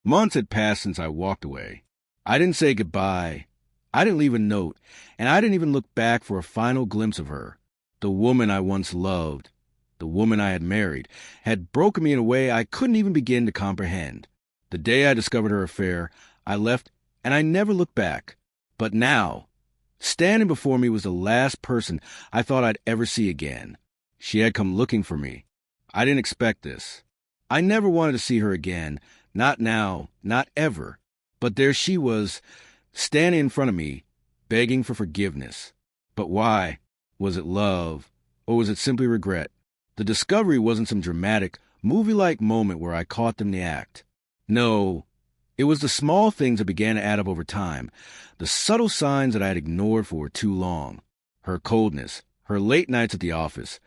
Months had passed since I walked away. I didn't say goodbye. I didn't leave a note, and I didn't even look back for a final glimpse of her. The woman I once loved, the woman I had married, had broken me in a way I couldn't even begin to comprehend. The day I discovered her affair, I left, and I never looked back. But now, standing before me was the last person I thought I'd ever see again. She had come looking for me. I didn't expect this. I never wanted to see her again, not now, not ever. But there she was, standing in front of me, begging for forgiveness. But why? Was it love, or was it simply regret? The discovery wasn't some dramatic, movie-like moment where I caught them in the act. No, it was the small things that began to add up over time, the subtle signs that I had ignored for too long. Her coldness, her late nights at the office,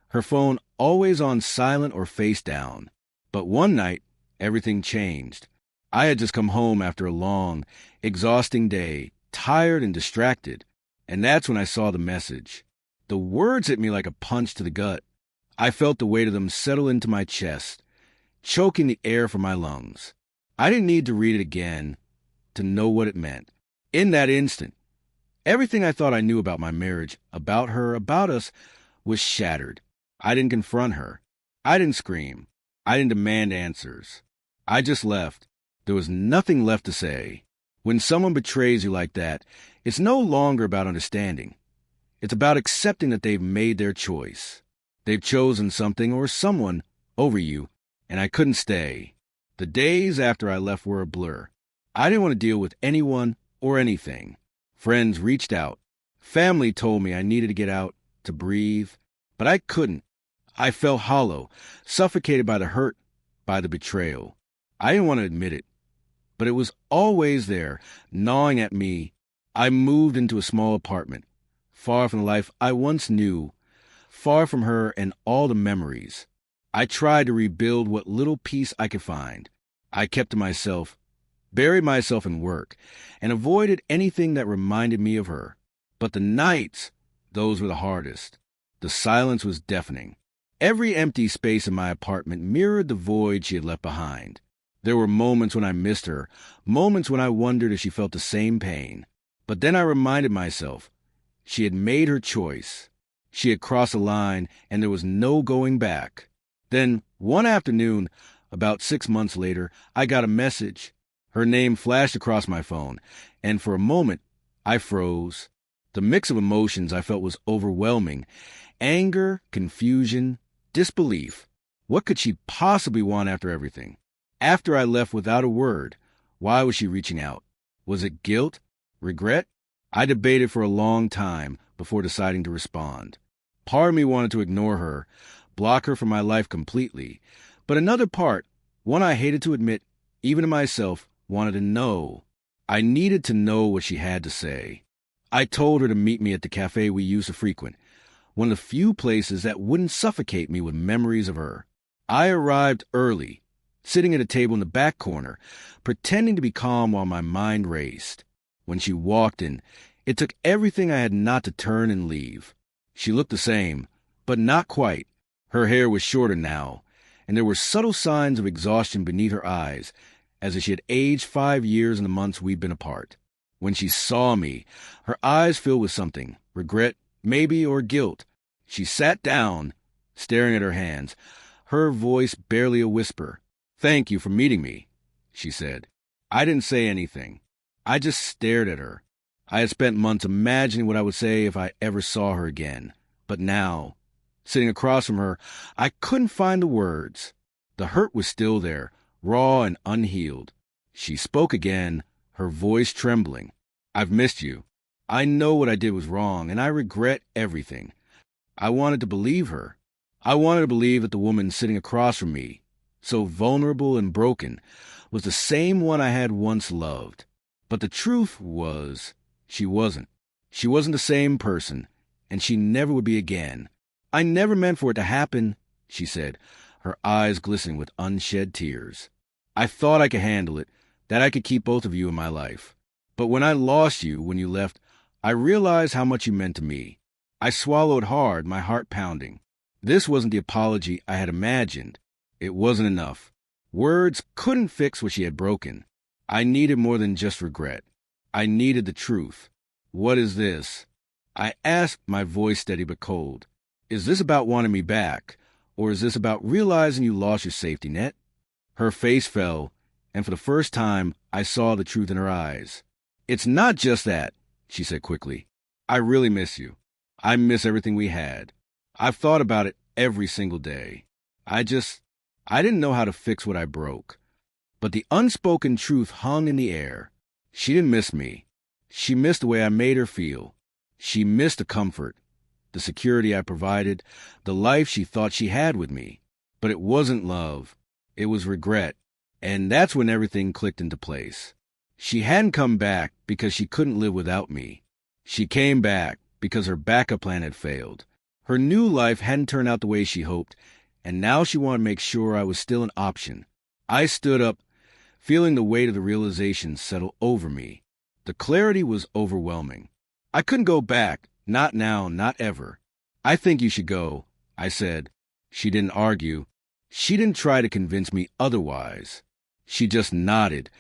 her phone always on silent or face down. But one night, everything changed. I had just come home after a long, exhausting day, tired and distracted, and that's when I saw the message. The words hit me like a punch to the gut. I felt the weight of them settle into my chest, choking the air from my lungs. I didn't need to read it again to know what it meant. In that instant, everything I thought I knew about my marriage, about her, about us, was shattered. I didn't confront her. I didn't scream. I didn't demand answers. I just left. There was nothing left to say. When someone betrays you like that, it's no longer about understanding. It's about accepting that they've made their choice. They've chosen something or someone over you, and I couldn't stay. The days after I left were a blur. I didn't want to deal with anyone or anything. Friends reached out. Family told me I needed to get out, to breathe, but I couldn't. I felt hollow, suffocated by the hurt, by the betrayal. I didn't want to admit it, but it was always there, gnawing at me. I moved into a small apartment, far from the life I once knew, far from her and all the memories. I tried to rebuild what little peace I could find. I kept to myself, buried myself in work, and avoided anything that reminded me of her. But the nights, those were the hardest. The silence was deafening. Every empty space in my apartment mirrored the void she had left behind. There were moments when I missed her, moments when I wondered if she felt the same pain. But then I reminded myself, she had made her choice. She had crossed a line, and there was no going back. Then, one afternoon, about 6 months later, I got a message. Her name flashed across my phone, and for a moment, I froze. The mix of emotions I felt was overwhelming. Anger, confusion, disbelief. What could she possibly want after everything? After I left without a word, why was she reaching out? Was it guilt? Regret? I debated for a long time before deciding to respond. Part of me wanted to ignore her, block her from my life completely. But another part, one I hated to admit, even to myself, wanted to know. I needed to know what she had to say. I told her to meet me at the cafe we used to frequent, one of the few places that wouldn't suffocate me with memories of her. I arrived early, sitting at a table in the back corner, pretending to be calm while my mind raced. When she walked in, it took everything I had not to turn and leave. She looked the same, but not quite. Her hair was shorter now, and there were subtle signs of exhaustion beneath her eyes, as if she had aged 5 years in the months we'd been apart. When she saw me, her eyes filled with something, regret, maybe, or guilt. She sat down, staring at her hands, her voice barely a whisper. "Thank you for meeting me," she said. I didn't say anything. I just stared at her. I had spent months imagining what I would say if I ever saw her again. But now, sitting across from her, I couldn't find the words. The hurt was still there, raw and unhealed. She spoke again, her voice trembling. "I've missed you. I know what I did was wrong, and I regret everything." I wanted to believe her. I wanted to believe that the woman sitting across from me, so vulnerable and broken, was the same one I had once loved. But the truth was, she wasn't. She wasn't the same person, and she never would be again. "I never meant for it to happen," she said, her eyes glistening with unshed tears. "I thought I could handle it, that I could keep both of you in my life. But when I lost you, when you left, I realized how much you meant to me. I swallowed hard, my heart pounding. This wasn't the apology I had imagined. It wasn't enough. Words couldn't fix what she had broken. I needed more than just regret. I needed the truth. What is this? I asked, my voice steady but cold. Is this about wanting me back? Or is this about realizing you lost your safety net? Her face fell, and for the first time, I saw the truth in her eyes. It's not just that, she said quickly. I really miss you. I miss everything we had. I've thought about it every single day. I didn't know how to fix what I broke. But the unspoken truth hung in the air. She didn't miss me. She missed the way I made her feel. She missed the comfort, the security I provided, the life she thought she had with me. But it wasn't love. It was regret. And that's when everything clicked into place. She hadn't come back because she couldn't live without me. She came back because her backup plan had failed. Her new life hadn't turned out the way she hoped, and now she wanted to make sure I was still an option. I stood up, feeling the weight of the realization settle over me. The clarity was overwhelming. I couldn't go back. Not now, not ever. I think you should go, I said. She didn't argue. She didn't try to convince me otherwise. She just nodded,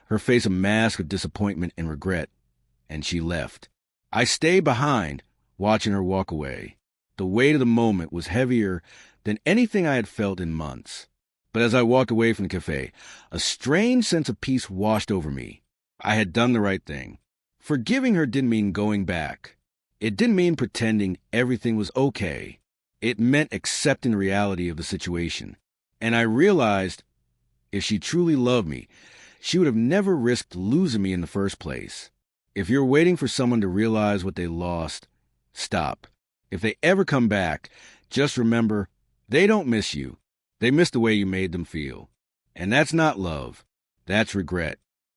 her face a mask of disappointment and regret, and she left. I stayed behind, watching her walk away. The weight of the moment was heavier than anything I had felt in months. But as I walked away from the cafe, a strange sense of peace washed over me. I had done the right thing. Forgiving her didn't mean going back. It didn't mean pretending everything was okay. It meant accepting the reality of the situation. And I realized if she truly loved me, she would have never risked losing me in the first place. If you're waiting for someone to realize what they lost, stop. If they ever come back, just remember, they don't miss you. They miss the way you made them feel. And that's not love. That's regret.